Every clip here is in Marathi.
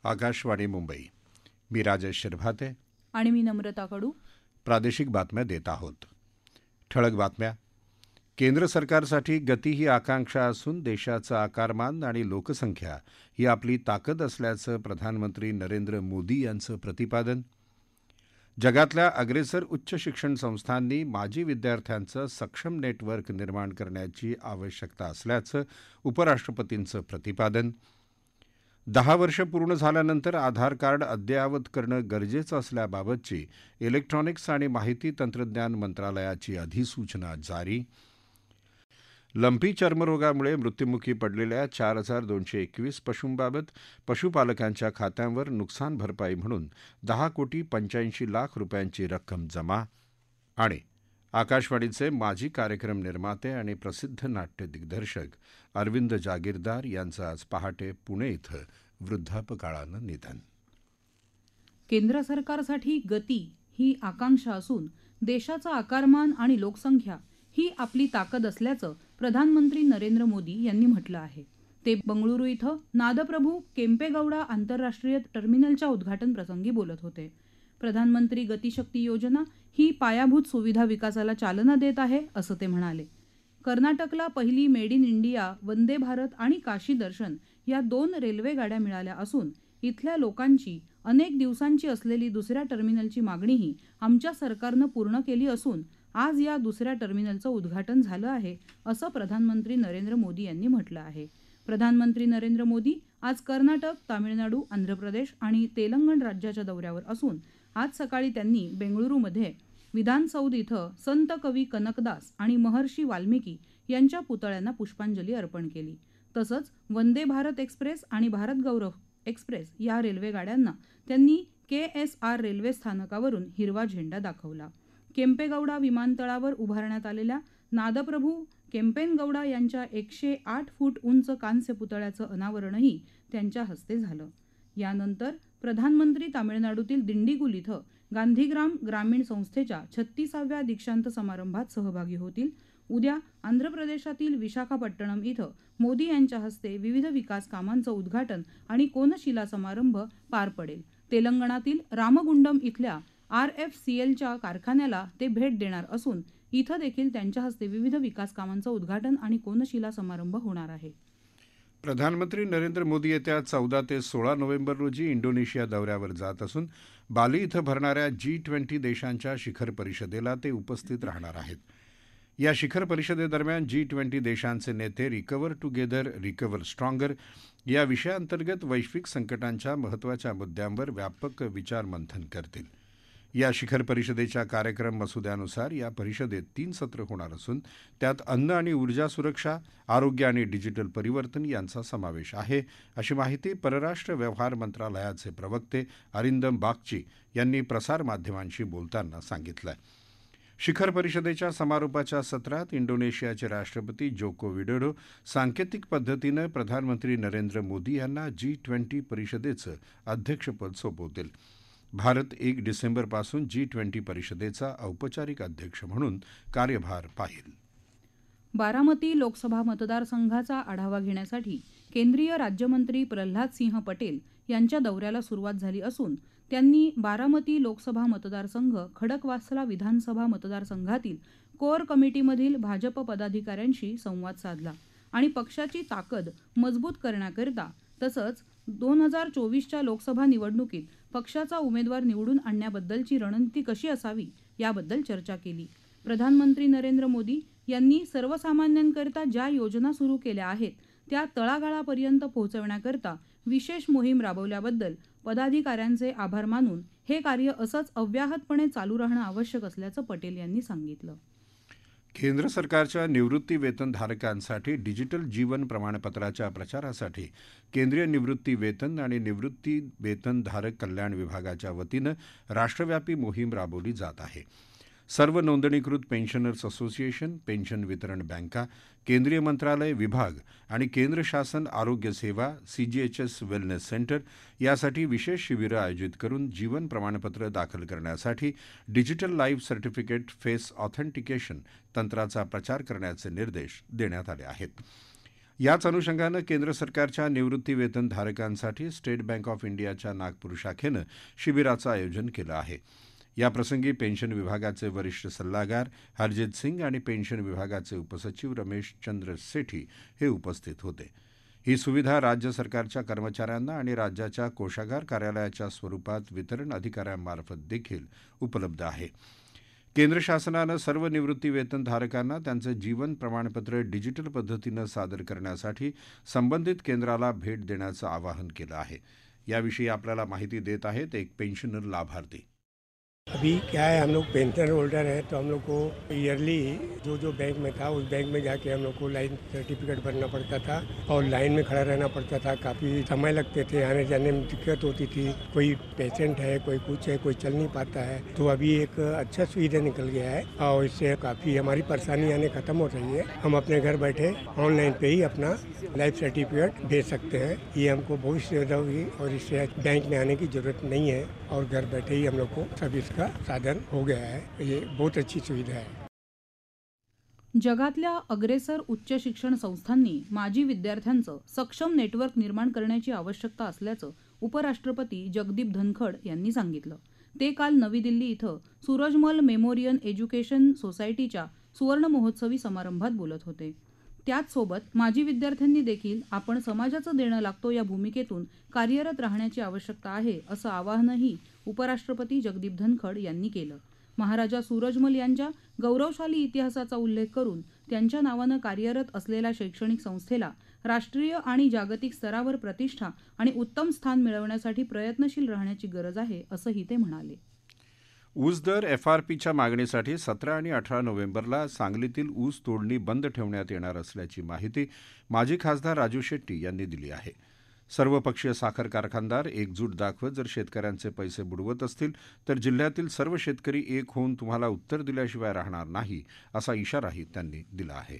आकाशवाणी मुंबई. मी राजेश शिरभाते आणि मी नम्रता कडू. प्रादेशिक बातम्या देत आहोत. ठळक बातम्या. केंद्र सरकारसाठी गती ही आकांक्षा असून देशाचं आकारमान आणि लोकसंख्या ही आपली ताकद असल्याचं प्रधानमंत्री नरेंद्र मोदी यांचं प्रतिपादन. जगातल्या अग्रेसर उच्च शिक्षण संस्थांनी माजी विद्यार्थ्यांचं सक्षम नेटवर्क निर्माण करण्याची आवश्यकता असल्याचं उपराष्ट्रपतींचं प्रतिपादन. 10 वर्ष पूर्ण झाल्यानंतर आधार कार्ड अद्ययावत करणं गरजेचं असल्याबाबतची इलेक्ट्रॉनिक्स आणि माहिती तंत्रज्ञान मंत्रालयाची अधिसूचना जारी. लंपी चर्मरोगामुळे मृत्युमुखी पडलेल्या 4,221 पशूंबाबत पशुपालकांच्या खात्यांवर नुकसान भरपाई म्हणून 10,85,00,000 रुपयांची रक्कम जमा. आणि आकाशवाणीचे माजी कार्यक्रम निर्माते आणि प्रसिद्ध नाट्य दिग्दर्शक अरविंद जागीरदार यांचं आज पहाटे पुणे इथं वृद्धापकाळानं निधन. केंद्र सरकारसाठी गती ही आकांक्षा असून देशाचं आकारमान आणि लोकसंख्या ही आपली ताकद असल्याचं प्रधानमंत्री नरेंद्र मोदी यांनी म्हटलं आहे. ते बंगळुरू इथं नादप्रभू केंपेगौडा आंतरराष्ट्रीय टर्मिनलच्या उद्घाटन प्रसंगी बोलत होते. प्रधानमंत्री गतिशक्ती योजना ही पायाभूत सुविधा विकासाला चालना देत आहे असं ते म्हणाले. कर्नाटकला पहिली made in India Vande Bharat आणि काशी दर्शन या 2 रेल्वे गाड्या मिळाल्या असून इथल्या लोकांची अनेक दिवसांची असलेली दुसऱ्या टर्मिनलची मागणीही आमच्या सरकारनं पूर्ण केली असून आज या दुसऱ्या टर्मिनलचं उद्घाटन झालं आहे असं प्रधानमंत्री नरेंद्र मोदी यांनी म्हटलं आहे. प्रधानमंत्री नरेंद्र मोदी आज कर्नाटक, तामिळनाडू, आंध्र प्रदेश आणि तेलंगण राज्याच्या दौऱ्यावर असून आज सकाळी त्यांनी बेंगळुरूमध्ये विधानसौध इथं संत कवी कनकदास आणि महर्षी वाल्मिकी यांच्या पुतळ्यांना पुष्पांजली अर्पण केली. तसंच वंदे भारत एक्सप्रेस आणि भारत गौरव एक्सप्रेस या रेल्वे गाड्यांना त्यांनी KSR रेल्वे स्थानकावरून हिरवा झेंडा दाखवला. केंपेगौडा विमानतळावर उभारण्यात आलेल्या नादप्रभू केंपेनगौडा यांच्या 108 फूट उंच कांस्य पुतळ्याचं अनावरणही त्यांच्या हस्ते झालं. यानंतर प्रधानमंत्री तामिळनाडूतील दिंडीगुल इथं गांधीग्राम ग्रामीण संस्थेच्या 36व्या दीक्षांत समारंभात सहभागी होतील. उद्या आंध्र प्रदेशातील विशाखापट्टणम इथं मोदी यांच्या हस्ते विविध विकास कामांचं उद्घाटन आणि कोनशिला समारंभ पार पडेल. तेलंगणातील रामगुंडम इथल्या RFCLच्या कारखान्याला ते भेट देणार असून इथं देखील त्यांच्या हस्ते विविध विकास कामांचं उद्घाटन आणि कोनशिला समारंभ होणार आहे. प्रधानमंत्री नरेंद्र मोदी येत्या 14 ते 16 नोव्हेंबर रोजी इंडोनेशिया दौऱ्यावर जात असून बाली इथं भरणाऱ्या G20 देशांच्या शिखर परिषदेला ते उपस्थित राहणार आहेत. या शिखर परिषदेदरम्यान G20 देशांचे नेते रिकव्हर टुगेदर रिकव्हर स्ट्रॉंगर या विषयाअंतर्गत वैश्विक संकटांच्या महत्त्वाच्या मुद्द्यांवर व्यापक विचारमंथन करतील. या शिखर परिषदेच्या कार्यक्रम मसुद्यानुसार या परिषदेत 3 सत्र होणार असून त्यात अन्न आणि ऊर्जा सुरक्षा, आरोग्य आणि डिजिटल परिवर्तन यांचा समावेश आहे, अशी माहिती परराष्ट्र व्यवहार मंत्रालयाचे प्रवक्ते अरिंदम बागची यांनी प्रसारमाध्यमांशी बोलताना सांगितलं. शिखर परिषदेच्या समारोपाच्या सत्रात इंडोनेशियाचे राष्ट्रपती जोको विडोडो सांकेतिक पद्धतीनं प्रधानमंत्री नरेंद्र मोदी यांना G20 परिषदेचं अध्यक्षपद सोपवतील. भारत 1 डिसेंबरपासून G20 परिषदेचा औपचारिक अध्यक्ष म्हणून कार्यभार पाहिल. बारामती लोकसभा मतदारसंघाचा आढावा घेण्यासाठी केंद्रीय राज्यमंत्री प्रल्हाद सिंह पटेल यांच्या दौऱ्याला सुरुवात झाली असून त्यांनी बारामती लोकसभा मतदारसंघ, खडकवासला विधानसभा मतदारसंघातील कोअर कमिटीमधील भाजप पदाधिकाऱ्यांशी संवाद साधला आणि पक्षाची ताकद मजबूत करण्याकरिता तसंच 2024च्या लोकसभा निवडणुकीत पक्षाचा उमेदवार निवडून आणण्याबद्दलची रणनीती कशी असावी याबद्दल चर्चा केली. प्रधानमंत्री नरेंद्र मोदी यांनी सर्वसामान्यांकरिता ज्या योजना सुरू केल्या आहेत त्या तळागाळापर्यंत पोहोचवण्याकरिता विशेष मोहीम राबवल्याबद्दल पदाधिकाऱ्यांचे आभार मानून हे कार्य असंच अव्याहतपणे चालू राहणं आवश्यक असल्याचं पटेल यांनी सांगितलं. केंद्र सरकारच्या निवृत्ती वेतनधारकांसाठी डिजिटल जीवन प्रमाणपत्राच्या प्रचारासाठी केंद्रीय निवृत्ती वेतन आणि निवृत्ती वेतनधारक कल्याण विभागाच्या वतीनं राष्ट्रव्यापी मोहीम राबवली जात आहे. सर्व नोंदणीकृत पेन्शनर्स असोसिएशन, पेन्शन वितरण बँका, केंद्रीय मंत्रालय, विभाग आणि केंद्र शासन आरोग्य सेवा, CGHS वेलनेस सेंटर यासाठी विशेष शिबिरं आयोजित करून जीवन प्रमाणपत्र दाखल करण्यासाठी digital life certificate face authentication तंत्राचा प्रचार करण्याचे निर्देश देण्यात आले आहेत. याच अनुषंगानं केंद्र सरकारच्या निवृत्तीवेतनधारकांसाठी स्टेट बँक ऑफ इंडियाच्या नागपूर शाखेनं शिबिराचं आयोजन केलं आहे. याप्रसंगी पेन्शन विभागाचे वरिष्ठ सल्लागार हरजित सिंग आणि पेन्शन विभागाचे उपसचिव रमेश चंद्र सेठी हे उपस्थित होते. ही सुविधा राज्य सरकारच्या कर्मचाऱ्यांना आणि राज्याच्या कोषागार कार्यालयाच्या स्वरूपात वितरण अधिकाऱ्यांमार्फत देखील उपलब्ध आहे. केंद्र शासनानं सर्व निवृत्ती वेतनधारकांना त्यांचं जीवन प्रमाणपत्र डिजिटल पद्धतीनं सादर करण्यासाठी संबंधित केंद्राला भेट देण्याचं आवाहन केलं आहे. याविषयी आपल्याला माहिती देत आहेत एक पेन्शनर लाभार्थी. अभी क्या है, हम लोग पेंशन होल्डर हैं तो हम लोग को ईयरली जो बैंक में था उस बैंक में जाके हम लोग को लाइन सर्टिफिकेट भरना पड़ता था और लाइन में खड़ा रहना पड़ता था. काफ़ी समय लगते थे, आने जाने में दिक्कत होती थी. कोई पेशेंट है, कोई कुछ है, कोई चल नहीं पाता है. तो अभी एक अच्छा सुविधा निकल गया है और इससे काफ़ी हमारी परेशानी आने ख़त्म हो रही है. हम अपने घर बैठे ऑनलाइन पे ही अपना लाइफ सर्टिफिकेट भेज सकते हैं. ये हमको बहुत सुविधा हुई और इससे बैंक में आने की ज़रूरत नहीं है और घर बैठे ही हम लोग को सर्विस का साधन हो गया है. ये बहुत अच्छी सुविधा है. जगातल्या अग्रेसर उच्च शिक्षण संस्थांनी माजी विद्यार्थ्यांचं सक्षम नेटवर्क निर्माण करण्याची आवश्यकता असल्याचं उपराष्ट्रपती जगदीप धनखड यांनी सांगितलं. ते काल नवी दिल्ली इथं सूरजमल मेमोरियल एज्युकेशन सोसायटीच्या सुवर्ण महोत्सवी समारंभात बोलत होते. त्याचसोबत माजी विद्यार्थ्यांनी देखील आपण समाजाचं देणं लागतो या भूमिकेतून कार्यरत राहण्याची आवश्यकता आहे असं आवाहनही उपराष्ट्रपती जगदीप धनखड यांनी केलं. महाराजा सूरजमल यांच्या गौरवशाली इतिहासाचा उल्लेख करून त्यांच्या नावानं कार्यरत असलेल्या शैक्षणिक संस्थेला राष्ट्रीय आणि जागतिक स्तरावर प्रतिष्ठा आणि उत्तम स्थान मिळवण्यासाठी प्रयत्नशील राहण्याची गरज आहे असंही ते म्हणाले. ऊस दर एफआरपीच्या मागणीसाठी 17 आणि 18 नोव्हेंबरला सांगलीतील ऊस तोडणी बंद ठेवण्यात येणार असल्याची माहिती माजी खासदार राजू शेट्टी यांनी दिली आहे. सर्वपक्षीय साखर कारखानदार एकजूट दाखवत जर शेतकऱ्यांचे पैसे बुडवत असतील तर जिल्ह्यातील सर्व शेतकरी एक होऊन तुम्हाला उत्तर दिल्याशिवाय राहणार नाही असा इशाराही त्यांनी दिला आहे.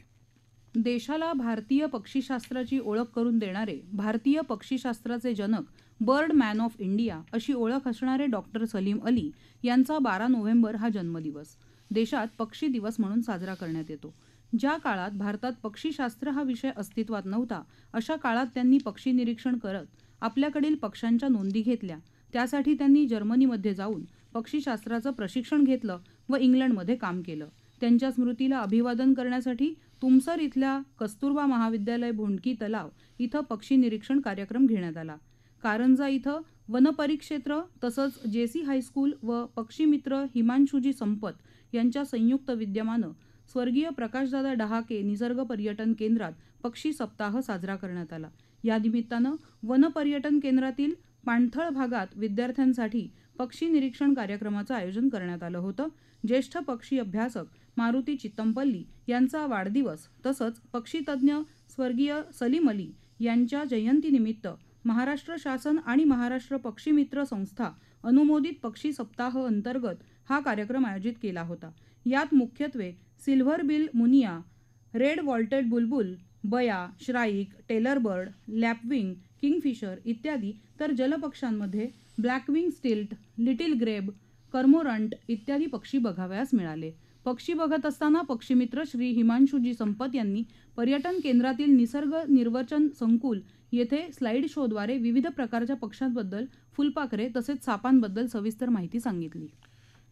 देशाला भारतीय पक्षीशास्त्राची ओळख करून देणारे भारतीय पक्षीशास्त्राचे जनक बर्ड मॅन ऑफ इंडिया अशी ओळख असणारे डॉक्टर सलीम अली यांचा 12 नोव्हेंबर हा जन्मदिवस देशात पक्षी दिवस म्हणून साजरा करण्यात येतो. ज्या काळात भारतात पक्षीशास्त्र हा विषय अस्तित्वात नव्हता अशा काळात त्यांनी पक्षी निरीक्षण करत आपल्याकडील पक्ष्यांच्या नोंदी घेतल्या. त्यासाठी त्यांनी जर्मनीमध्ये जाऊन पक्षीशास्त्राचं प्रशिक्षण घेतलं व इंग्लंडमध्ये काम केलं. त्यांच्या स्मृतीला अभिवादन करण्यासाठी तुमसर इथल्या कस्तुरबा महाविद्यालय भोंडकी तलाव इथं पक्षी निरीक्षण कार्यक्रम घेण्यात आला. कारंजा इथं वनपरिक्षेत्र तसंच जेसी हायस्कूल व पक्षीमित्र हिमांशुजी संपत यांच्या संयुक्त विद्यमानं स्वर्गीय प्रकाशदादा डहाके निसर्ग पर्यटन केंद्रात पक्षी सप्ताह साजरा करण्यात आला. या निमित्तानं वनपर्यटन केंद्रातील पाणथळ भागात विद्यार्थ्यांसाठी पक्षी निरीक्षण कार्यक्रमाचं आयोजन करण्यात आलं होतं. ज्येष्ठ पक्षी अभ्यासक मारुती चित्तमपल्ली यांचा वाढदिवस तसंच पक्षीतज्ञ स्वर्गीय सलीम अली यांच्या जयंतीनिमित्त महाराष्ट्र शासन आणि महाराष्ट्र पक्षीमित्र संस्था अनुमोदित पक्षी सप्ताह अंतर्गत हा कार्यक्रम आयोजित केला होता. यात मुख्यत्वे silverbill munia, red vented bulbul, बया, shrike, tailor bird, lapwing, kingfisher इत्यादी तर जलपक्ष्यांमध्ये ब्लॅकविंग स्टिल्ट, लिटिल ग्रेब, कर्मोरंट इत्यादी पक्षी बघावयास मिळाले. पक्षी बघत असताना पक्षीमित्र श्री हिमांशुजी संपत यांनी पर्यटन केंद्रातील निसर्ग निर्वचन संकुल येथे स्लाइड शोद्वारे विविध प्रकारच्या पक्ष्यांबद्दल, फुलपाखरे तसेच सापांबद्दल सविस्तर माहिती सांगितली.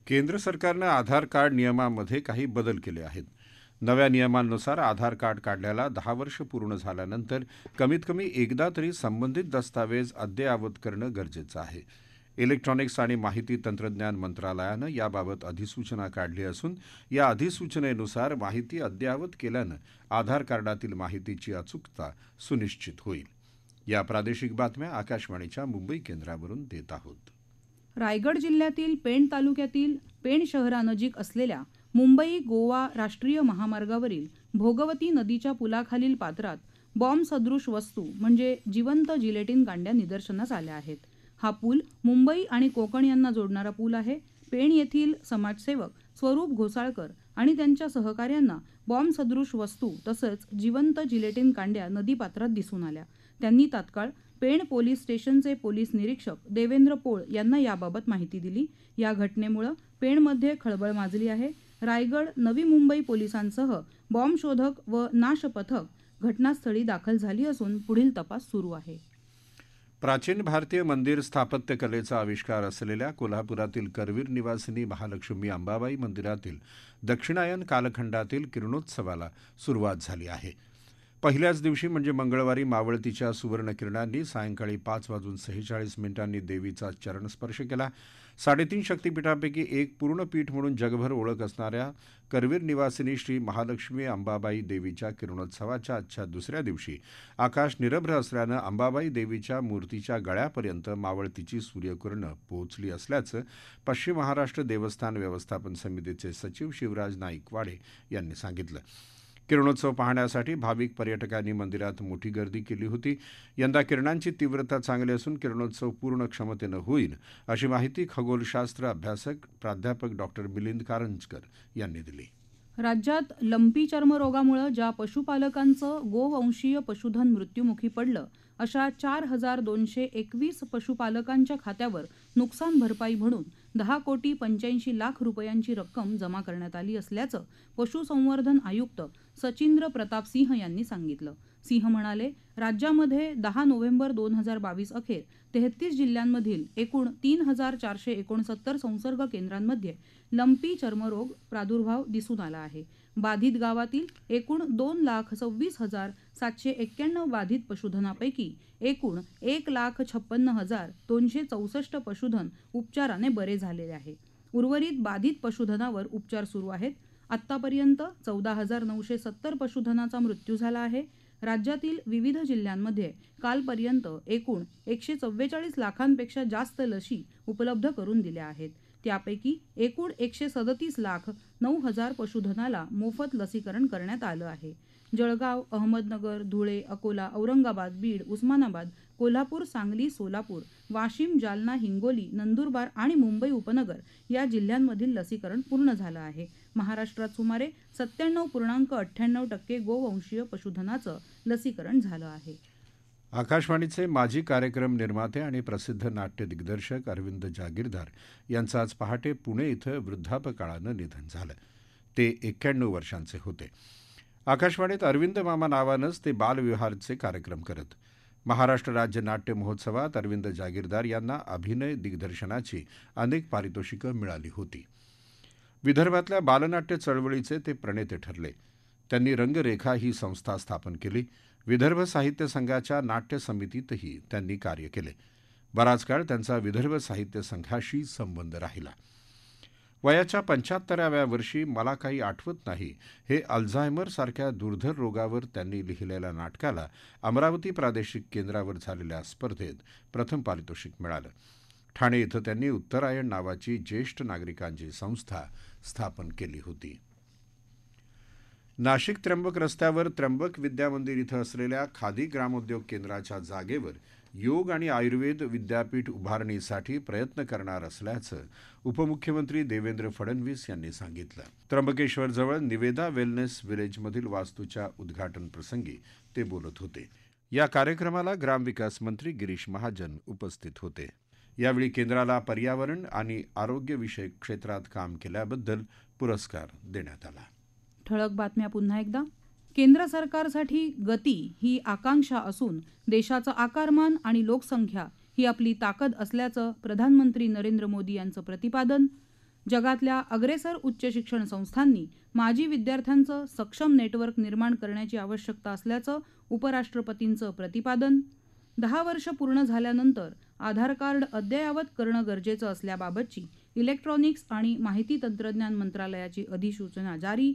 केंद्र सरकारनं आधार कार्ड नियमामध्ये काही बदल केले आहेत. नव्या नियमांनुसार आधार कार्ड काढल्याला 10 वर्ष पूर्ण झाल्यानंतर कमीत कमी एकदा तरी संबंधित दस्तावेज अद्ययावत करणं गरजेचं आहे. इलेक्ट्रॉनिक्स आणि माहिती तंत्रज्ञान मंत्रालयानं याबाबत अधिसूचना काढली असून या अधिसूचनेनुसार माहिती अद्ययावत केल्यानं आधार कार्डातील माहितीची अचूकता सुनिश्चित होईल. या प्रादेशिक बातम्या आकाशवाणीच्या मुंबई केंद्रावरून देत आहोत. रायगड जिल्ह्यातील पेण तालुक्यातील पेण शहरानजीक असलेल्या मुंबई गोवा राष्ट्रीय महामार्गावरील भोगवती नदीच्या पुलाखालील पात्रात बॉम्ब सदृश वस्तू म्हणजे जिवंत जिलेटिन कांड्या निदर्शनास आल्या आहेत. हा पूल मुंबई आणि कोकण यांना जोडणारा पूल आहे. पेण येथील समाजसेवक स्वरूप घोसाळकर आणि त्यांच्या सहकाऱ्यांना बॉम्ब सदृश वस्तू तसंच जिवंत जिलेटिन कांड्या नदीपात्रात दिसून आल्या. त्यांनी तात्काळ पेण पोलीस स्टेशनचे पोलीस निरीक्षक देवेंद्र पोळ यांना याबाबत माहिती दिली. या घटनेमुळे पेणमध्ये खळबळ माजली आहे. रायगड, नवी मुंबई पोलिसांसह बॉम्ब शोधक व नाश पथक घटनास्थळी दाखल झाली असून पुढील तपास सुरू आहे. प्राचीन भारतीय मंदिर स्थापत्य कलेचा आविष्कार असलेल्या कोल्हापुरातील करवीर निवासिनी महालक्ष्मी अंबाबाई मंदिरातील दक्षिणायन कालखंडातील किरणोत्सवाला सुरुवात झाली आहे. पहिल्याच दिवशी म्हणजे मंगळवारी मावळतीच्या सुवर्णकिरणांनी सायंकाळी 5:46 देवीचा चरणस्पर्श केला. 3.5 शक्तिपीठांपैकी एक पूर्ण पीठ म्हणून जगभर ओळख असणाऱ्या करवीर निवासिनी श्री महालक्ष्मी अंबाबाई देवीच्या किरणोत्सवाच्या आजच्या दुसऱ्या दिवशी आकाश निरभ्र असल्यानं अंबाबाई देवीच्या मूर्तीच्या गळ्यापर्यंत मावळतीची सूर्यकिरणं पोहोचली असल्याचं पश्चिम महाराष्ट्र देवस्थान व्यवस्थापन समितीचे सचिव शिवराज नाईकवाडे यांनी सांगितलं. किरणोत्सव पाहण्यासाठी भाविक पर्यटकांनी मंदिरात मोठी गर्दी केली होती. यंदा किरणांची तीव्रता चांगली असून किरणोत्सव पूर्ण क्षमतेनं होईल अशी माहिती खगोलशास्त्र अभ्यासक प्राध्यापक डॉक्टर मिलिंद कारंजकर यांनी दिली. राज्यात लंपी चर्मरोगामुळे ज्या पशुपालकांचं गोवंशीय पशुधन मृत्युमुखी पडलं अशा 4,221 पशुपालकांच्या खात्यावर नुकसान भरपाई म्हणून 10,85,00,000 रुपयांची रक्कम जमा करण्यात आली असल्याचं पशुसंवर्धन आयुक्त सचिंद्र प्रताप सिंह यांनी सांगितलं. सिंह म्हणाले, राज्यामध्ये 10 नोव्हेंबर 2022 अखेर 33 जिल्ह्यांमधील एकूण 3,469 संसर्ग केंद्रांमध्ये लंपी चर्मरोग प्रादुर्भाव दिसून आला आहे. बाधित गावातील एकूण 2,26,791 बाधित पशुधनापैकी एकूण 1,56,264 पशुधन उपचाराने बरे झालेले आहे. उर्वरित बाधित पशुधनावर उपचार सुरू आहेत. आत्तापर्यंत 14,970 पशुधनाचा मृत्यू झाला आहे. राज्यातील विविध जिल्ह्यांमध्ये कालपर्यंत एकूण 144 लाखांपेक्षा जास्त लशी उपलब्ध करून दिल्या आहेत. त्यापैकी एकूण 137,09,000 पशुधनाला मोफत लसीकरण करण्यात आलं आहे. जळगाव, अहमदनगर, धुळे, अकोला, औरंगाबाद, बीड, उस्मानाबाद, कोल्हापूर, सांगली, सोलापूर, वाशिम, जालना, हिंगोली, नंदुरबार आणि मुंबई उपनगर या जिल्ह्यांमधील लसीकरण पूर्ण झालं आहे. महाराष्ट्रात सुमारे 97.98% गोवंशीय पशुधनाचं लसीकरण झालं आहे. आकाशवाणीचे माजी कार्यक्रम निर्माते आणि प्रसिद्ध नाट्य दिग्दर्शक अरविंद जागीरदार यांचं आज पहाटे पुणे इथं वृद्धापकाळानं निधन झालं. ते 91 वर्षांचे होते. आकाशवाणीत अरविंद मामा नावानंच ते बालविहारचे कार्यक्रम करत. महाराष्ट्र राज्य नाट्य महोत्सवात अरविंद जागीरदार यांना अभिनय दिग्दर्शनाची अनेक पारितोषिकं मिळाली होती. विदर्भातल्या बालनाट्य चळवळीचे ते प्रणेते ठरले. त्यांनी रंगरेखा ही संस्था स्थापन केली. विदर्भ साहित्य संघाच्या नाट्य समितीतही त्यांनी कार्य केले. बराच काळ त्यांचा विदर्भ साहित्य संघाशी संबंध राहिला. वयाच्या 75व्या वर्षी मला काही आठवत नाही हे अल्झायमर सारख्या दुर्धर रोगावर त्यांनी लिहिलेल्या नाटकाला अमरावती प्रादेशिक केंद्रावर झालेल्या स्पर्धेत प्रथम पारितोषिक मिळालं. ठाणे इथं त्यांनी उत्तरायण नावाची ज्येष्ठ नागरिकांची संस्था स्थापन केली होती. नाशिक त्र्यंबक रस्त्यावर त्र्यंबक विद्यामंदिर इथं असलेल्या खादी ग्रामोद्योग केंद्राच्या जागेवर योग आणि आयुर्वेद विद्यापीठ उभारणीसाठी प्रयत्न करणार असल्याचं उपमुख्यमंत्री देवेंद्र फडणवीस यांनी सांगितलं. त्र्यंबकेश्वरजवळ निवेदा वेलनेस विलेजमधील वास्तूच्या उद्घाटन प्रसंगी ते बोलत होते. या कार्यक्रमाला ग्रामविकास मंत्री गिरीश महाजन उपस्थित होते. यावेळी केंद्राला पर्यावरण आणि आरोग्यविषयक क्षेत्रात काम केल्याबद्दल पुरस्कार देण्यात आला. ठळक बातम्या पुन्हा एकदा. केंद्र सरकारसाठी गती ही आकांक्षा असून देशाचं आकारमान आणि लोकसंख्या ही आपली ताकद असल्याचं प्रधानमंत्री नरेंद्र मोदी यांचं प्रतिपादन. जगातल्या अग्रेसर उच्च शिक्षण संस्थांनी माजी विद्यार्थ्यांचं सक्षम नेटवर्क निर्माण करण्याची आवश्यकता असल्याचं उपराष्ट्रपतींचं प्रतिपादन. 10 वर्ष पूर्ण झाल्यानंतर आधार कार्ड अद्ययावत करणं गरजेचं असल्याबाबतची इलेक्ट्रॉनिक्स आणि माहिती तंत्रज्ञान मंत्रालयाची अधिसूचना जारी.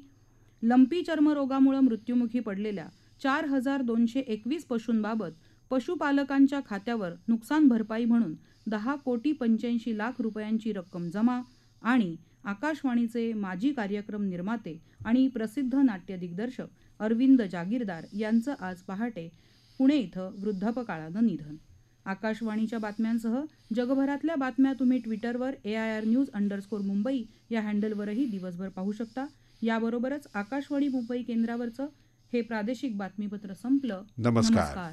लंपी चर्मरोगामुळे मृत्युमुखी पडलेल्या 4,221 पशूंबाबत पशुपालकांच्या खात्यावर नुकसान भरपाई म्हणून 10,85,00,000 रुपयांची रक्कम जमा. आणि आकाशवाणीचे माजी कार्यक्रम निर्माते आणि प्रसिद्ध नाट्य दिग्दर्शक अरविंद जागीरदार यांचं आज पहाटे पुणे इथं वृद्धापकाळानं निधन. आकाशवाणीच्या बातम्यांसह जगभरातल्या बातम्या तुम्ही ट्विटरवर AIR_News_मुंबई या हँडलवरही दिवसभर पाहू शकता. याबरोबरच आकाशवाणी मुंबई केंद्रावरचं हे प्रादेशिक बातमीपत्र संपलं. नमस्कार. नमस्कार.